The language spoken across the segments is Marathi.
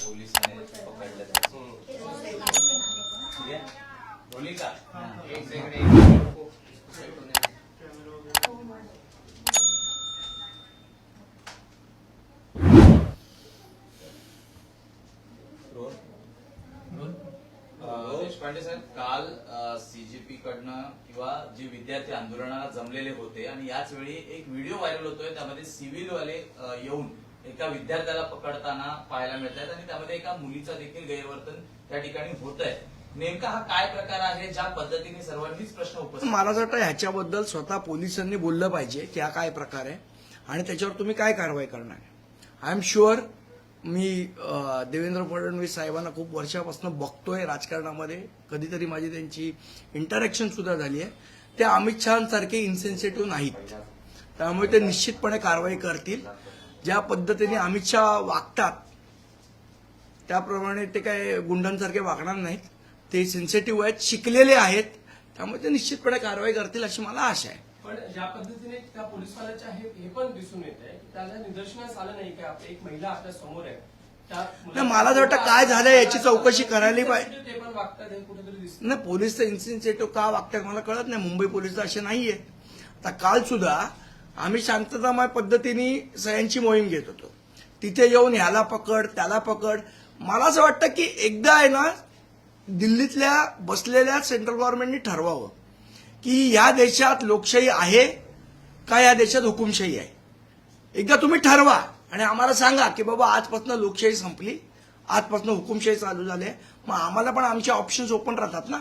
पोलिसांनी पकडलं ठीक आहे बोली का एक सेकंड देशपांडे साहेब काल सीजेपी कडनं किंवा जे विद्यार्थी आंदोलनाला जमलेले होते आणि याच वेळी एक व्हिडिओ व्हायरल होतोय त्यामध्ये सिव्हिल वाले येऊन एका विद्यार्थ्याला पकडताना पाहायला मिळत आहेत आणि त्यामध्ये एका मुलीचा देखील गैरवर्तन त्या ठिकाणी होत आहे. नेमका हा काय प्रकार आहे ज्या पद्धतीने सर्वांनीच प्रश्न उपस्थित मला असं वाटतं ह्याच्याबद्दल स्वतः पोलिसांनी बोललं पाहिजे की हा काय प्रकार आहे आणि त्याच्यावर तुम्ही काय कारवाई करणार. आय एम शुअर मी देवेंद्र फडणवीस साहेबांना खूप वर्षापासून बघतोय राजकारणामध्ये, कधीतरी माझी त्यांची इंटरॅक्शन सुद्धा झाली आहे. ते अमित शहांसारखे इन्सेन्सिटिव्ह नाहीत, त्यामुळे ते निश्चितपणे कारवाई करतील. ज्या पद्धतीने अमित शहा वागतात त्याप्रमाणे ते काय गुंडांसारखे वागणार नाहीत. ते सेन्सिटिव्ह आहेत, शिकलेले आहेत, त्यामुळे ते निश्चितपणे कारवाई करतील अशी मला आशा आहे. पण ज्या पद्धतीने त्या पोलीसवाल्याच्या हे पण दिसून येत आहे की त्याला निदर्शनास आलं नाही की एक महिला आपल्या समोर आहे. नाही, मला असं वाटतं काय झालं याची चौकशी करायला पाहिजे. ते पण वागतात हे कुठेतरी दिसतं. नाही, पोलीस तर इन्सेन्सिटिव्ह का वागतात मला कळत नाही. मुंबई पोलीस असे नाहीये. आता काल सुद्धा आम्ही शांततामय पद्धतीने सह्यांची मोहीम घेत होतो. तिथे येऊन ह्याला पकड त्याला पकड. मला असं वाटतं की एकदा आहे ना दिल्लीतल्या बसलेल्या सेंट्रल गव्हर्नमेंटनी ठरवावं की या देशात लोकशाही आहे का या देशात हुकुमशाही आहे. एकदा तुम्ही ठरवा आणि आम्हाला सांगा की बाबा आजपासून लोकशाही संपली, आजपासून हुकुमशाही चालू झाली. मग आम्हाला पण आमचे ऑप्शन्स ओपन राहतात ना,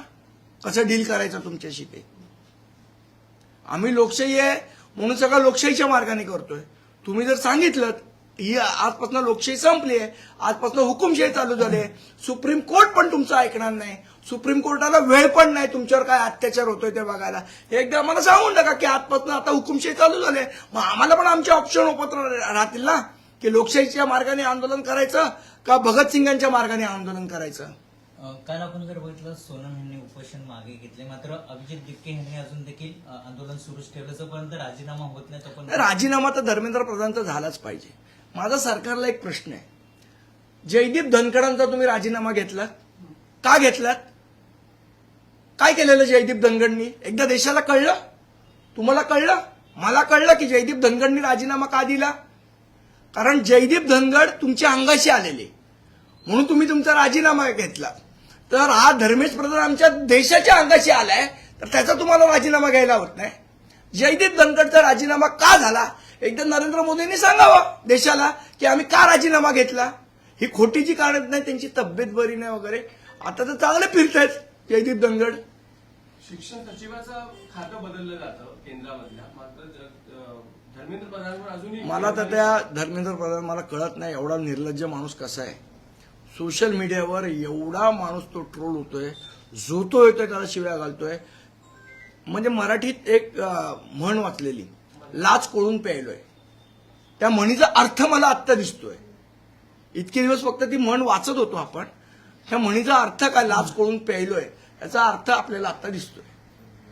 कसं डील करायचं तुमच्याशी ते. आम्ही लोकशाही आहे म्हणून सगळं लोकशाहीच्या मार्गाने करतोय. तुम्ही जर सांगितलं ही आजपासून लोकशाही संपली आहे, आजपासून हुकुमशाही चालू झाली आहे, सुप्रीम कोर्ट पण तुमचं ऐकणार नाही, सुप्रीम कोर्टाला वेळ पण नाही तुमच्यावर काय अत्याचार होतोय ते बघायला. हे एकदा आम्हाला सांगून टाका की आजपासून आता हुकुमशाही चालू झाली आहे. मग आम्हाला पण आमचे ऑप्शन ओपन राहतील ना की लोकशाहीच्या मार्गाने आंदोलन करायचं का भगतसिंगांच्या मार्गाने आंदोलन करायचं. काल आपण जर बघितलं सोनम यांनी उपोषण मागे घेतले, मात्र अभिजित दिपके यांनी अजून देखील आंदोलन सुरूच ठेवलं. जोपर्यंत राजीनामा होत नाही तोपर्यंत राजीनामा तर धर्मेंद्र प्रधानचा झालाच पाहिजे. माझा सरकारला एक प्रश्न आहे, जयदीप धनखडांचा तुम्ही राजीनामा घेतलात का घेतलात? काय केलेलं जयदीप धनखडनी? एकदा देशाला कळलं? तुम्हाला कळलं? मला कळलं की जयदीप धनखडनी राजीनामा का दिला. कारण जयदीप धनखड तुमच्या अंगाशी आलेले म्हणून तुम्ही तुमचा राजीनामा घेतला. तर हा धर्मेश प्रधान आमच्या देशाच्या अंगाशी आलाय तर त्याचा तुम्हाला राजीनामा घ्यायला होत नाही. जयदीप धनखडचा राजीनामा का झाला एकदा नरेंद्र मोदींनी सांगावं देशाला की आम्ही का राजीनामा घेतला. ही खोटी जी कारण नाही, त्यांची तब्येत बरी नाही वगैरे. आता तर चांगले फिरतायत जयदीप धनखड. शिक्षण सचिवाचं खातं बदललं जातं केंद्रामधल्या, मात्र धर्मेंद्र प्रधानवर अजूनही मला तर त्या धर्मेंद्र प्रधान मला कळत नाही एवढा निर्लज्ज माणूस कसा आहे. सोशल मीडियावर एवढा माणूस तो ट्रोल होतोय, झोतो येतोय, त्याला शिव्या घालतोय. म्हणजे मराठीत एक म्हण वाचलेली, लाच कोळून प्यायलोय. त्या म्हणीचा अर्थ मला आत्ता दिसतोय. इतके दिवस फक्त ती म्हण वाचत होतो आपण, त्या म्हणीचा अर्थ काय लाच कोळून प्यायलोय याचा अर्थ आपल्याला आत्ता दिसतोय.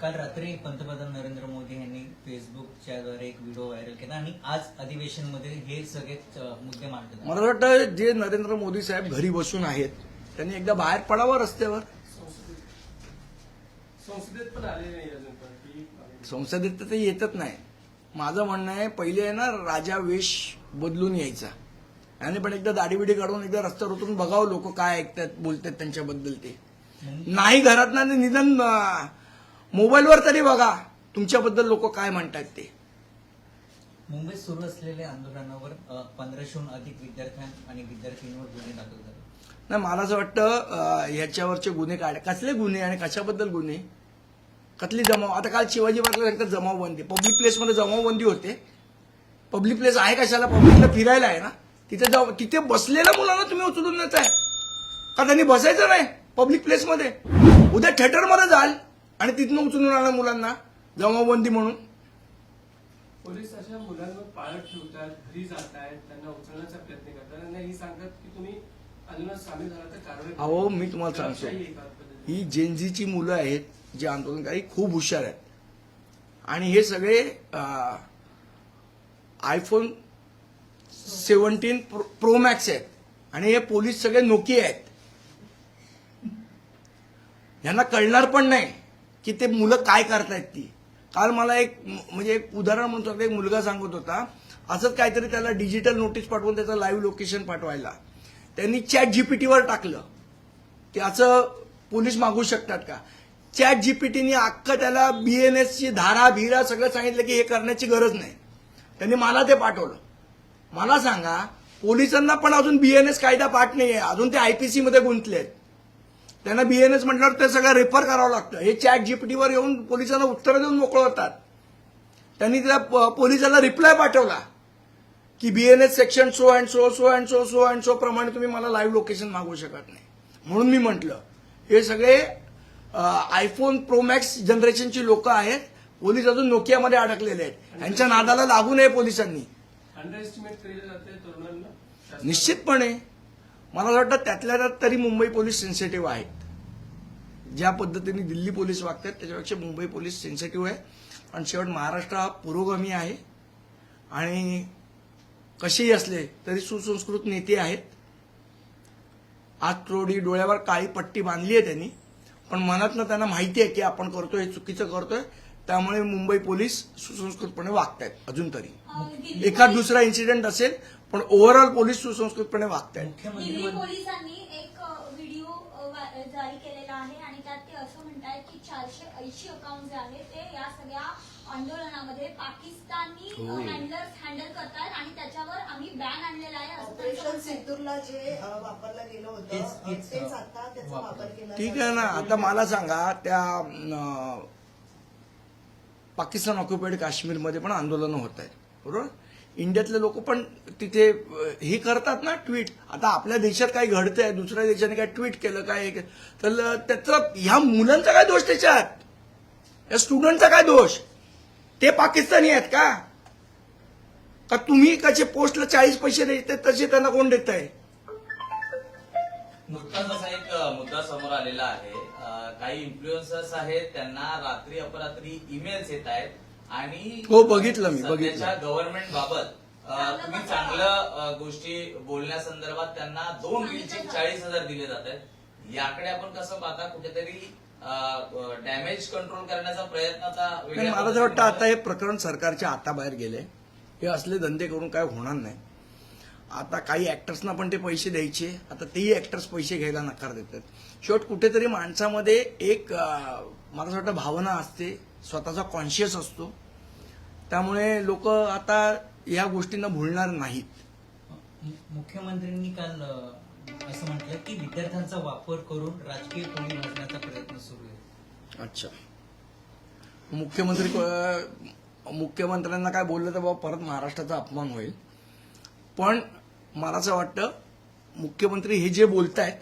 काल रात्री पंतप्रधान नरेंद्र मोदी यांनी फेसबुकच्या द्वारे एक व्हिडिओ व्हायरल केला आणि आज अधिवेशनमध्ये हे सगळे मुद्दे मांडले. मला वाटतं जे नरेंद्र मोदी साहेब घरी बसून आहेत त्यांनी एकदा बाहेर पडावं रस्त्यावर. संसदेत पण आले नाही अजून. संसदेत तर ते येतच नाही. माझं म्हणणं आहे पहिले आहे ना राजा वेश बदलून यायचा आणि पण एकदा दाढीबिडी काढून एकदा रस्त्यावर उतरून बघावं लोक काय ऐकतात बोलतात त्यांच्याबद्दल. ते नाही घरात ना निदान मोबाईलवर तरी बघा तुमच्याबद्दल लोक काय म्हणतात ते. मुंबईत सुरू असलेल्या आंदोलनावर 1500हून अधिक विद्यार्थ्यां आणि विद्यार्थिनींवर गुन्हे दाखल झाले. नाही, मला असं वाटतं ह्याच्यावरचे गुन्हे कसले गुन्हे आणि कशाबद्दल गुन्हे, कसली जमाव. आता काल शिवाजी पार्कला सांगतात जमावबंदी, पब्लिक प्लेसमध्ये जमावबंदी होते. पब्लिक प्लेस आहे कशाला, पब्लिकला फिरायला आहे ना. तिथे बसलेल्या मुलांना तुम्ही उचलून नेताय का? त्यांनी बसायचं नाही पब्लिक प्लेसमध्ये. उद्या थिएटरमध्ये जाल आणि तिथनं उचलून आणा मुलांना जमावबंदी म्हणून. पोलीस अशा मुलांवर पाळत ठेवतात, घरी जात आहेत, त्यांना उचलण्याचा प्रयत्न करतात, त्यांना ही सांगतात की तुम्ही आंदोलनात सामील झाला तर कारवाई. अहो मी तुम्हाला सांगतो, ही जेनझीची मुलं आहेत जे आंदोलनकारी, खूप हुशार आहेत आणि हे सगळे आयफोन 17 प्रो मॅक्स आहेत आणि हे पोलीस सगळे नोकी आहेत. यांना कळणार पण नाही की ते मुलं काय करतायत ती. काल मला एक म्हणजे एक उदाहरण म्हणतो, एक मुलगा सांगत होता असंच काहीतरी त्याला डिजिटल नोटीस पाठवून त्याचं लाईव्ह लोकेशन पाठवायला त्यांनी चॅट जीपीटीवर टाकलं की असं पोलीस मागू शकतात का. चॅट जीपीटीने अख्खं त्याला BNSची धारा भिरा सगळं सांगितलं की हे करण्याची गरज नाही. त्यांनी मला ते पाठवलं. मला सांगा, पोलिसांना पण अजून BNS कायदा पाठ नाहीये, अजून ते IPC मध्ये गुंतलेत. त्यांना BNS म्हटल्यावर ते सगळं रेफर करावं लागतं. हे चॅट जीपीटीवर येऊन पोलिसांना उत्तरं देऊन मोकळं होतात. त्यांनी त्या पोलिसाला रिप्लाय पाठवला की BNS section so and so so and so so and so प्रमाणे तुम्ही मला लाईव्ह लोकेशन मागू शकत नाही. म्हणून मी म्हटलं हे सगळे आयफोन प्रो मॅक्स जनरेशनची लोक आहेत. पोलीस अजून नोकियामध्ये अडकलेले आहेत. यांच्या नादाला लागू नये पोलिसांनी. अंडर एस्टिमेट केले जाते तरुणांना. निश्चितपणे मला वाटतं त्यातल्या त्यात तरी मुंबई पोलीस सेन्सिटिव्ह आहेत. ज्या पद्धतीने दिल्ली पोलीस वागतात त्याच्यापेक्षा मुंबई पोलीस सेन्सिटिव्ह आहे. आणि शेवट महाराष्ट्र हा पुरोगामी आहे आणि कसेही असले तरी सुसंस्कृत नेते आहेत. आज थोडी डोळ्यावर काळी पट्टी बांधली आहे त्यांनी, पण मनातनं त्यांना माहिती आहे की आपण करतोय हे चुकीचं करतोय. त्यामुळे मुंबई पोलीस सुसंस्कृतपणे वागतायत अजून तरी. एखाद दुसरा इन्सिडेंट असेल पण ओव्हरऑल पोलीस सुसंस्कृतपणे वागतायत. दिल्ली पोलिसांनी एक व्हिडिओ जारी केलेला आहे आणि त्यात ते असं म्हणतायत की 480 अकाउंट जे आहेत ते या सगळ्या आंदोलनामध्ये पाकिस्तानी हँडलर्स हँडल करतात आणि त्याच्यावर आम्ही बॅन आणलेला आहे असं त्यांचं ऑपरेशन म्हणणं आहे. सिंदूरला जे वापरलं गेलं होतं तेच आता त्याचा वापर केला ठीक आहे ना. आता मला सांगा, त्या पाकिस्तान ऑक्युपाईड काश्मीरमध्ये पण आंदोलनं होत आहेत, बरोबर. इंडियातले लोक पण तिथे हे करतात ना ट्विट. आता आपल्या देशात काय घडतंय, दुसऱ्या देशाने काय ट्विट केलं काय तर त्याचा ह्या मुलांचा काय दोष त्याच्यात, या स्टुडंटचा काय दोष. ते पाकिस्तानी आहेत का तुम्ही कसे पोस्टला 40 पैसे देते तसे त्यांना कोण देत आहे. नुकताच असा एक मुद्दा समोर आलेला आहे. काही इन्फ्लुएन्सर्स आहेत त्यांना रात्री अपरात्री ईमेल्स येत आहेत आणि हो, बघितलं मी, बघितलं. सध्याच्या गव्हर्नमेंट बाबत तुम्ही चांगलं गोष्टी बोलण्यासंदर्भात त्यांना 2 रीलचे 40,000 दिले जात आहेत. याकडे आपण कसं पाहता, कुठेतरी डॅमेज कंट्रोल करण्याचा प्रयत्न आता नाही, मला तर वाटतं आता हे प्रकरण सरकारच्या हाताबाहेर गेले. हे असले धंदे करून काय होणार नाही. आता काही ऍक्टर्सना पण ते पैसे द्यायचे, आता तेही ऍक्टर्स पैसे घ्यायला नकार देतात. शेवट कुठेतरी माणसामध्ये एक मला असं वाटतं भावना असते, स्वतःचा कॉन्शियस असतो. त्यामुळे लोक आता या गोष्टींना भुलणार नाहीत. मुख्यमंत्र्यांनी काल असं म्हटलं की विद्यार्थ्यांचा वापर करून राजकीय कोणी भाजण्याचा प्रयत्न सुरू आहे. अच्छा, मुख्यमंत्र्यांना काय बोललं तर बाबा परत महाराष्ट्राचा अपमान होईल. पण मला असं वाटतं मुख्यमंत्री हे जे बोलतायत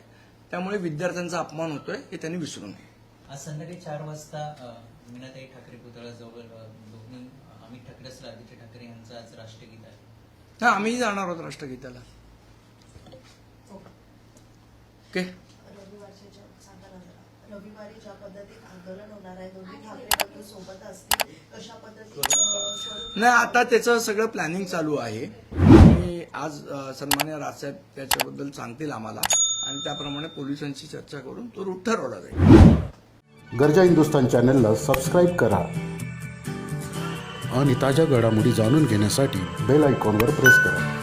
त्यामुळे विद्यार्थ्यांचा अपमान होतोय हे त्यांनी विसरू नये. आज संध्याकाळी 4 वाजता मीनाताई ठाकरे पुतळ्याजवळ दोन्ही अमित ठाकरे असतील आदित्य ठाकरे यांचं आज राष्ट्रगीत आहे. हा, आम्हीही जाणार आहोत राष्ट्रगीताला. ओके. रविवारी ज्या पद्धतीत आंदोलन होणार आहे, दोन्ही ठाकरे बंधू सोबत असतील, कशा पद्धतीत नाही, आता त्याचं सगळं प्लॅनिंग चालू आहे. आणि आज सन्मान्य राजसाहेब त्याच्याबद्दल सांगतील आम्हाला आणि त्याप्रमाणे पोलिसांची चर्चा करून तो रूट ठरवला जाईल. गर्जा हिंदुस्तान चॅनलला सबस्क्राईब करा आणि ताज्या घडामोडी जाणून घेण्यासाठी बेल आयकॉनवर प्रेस करा.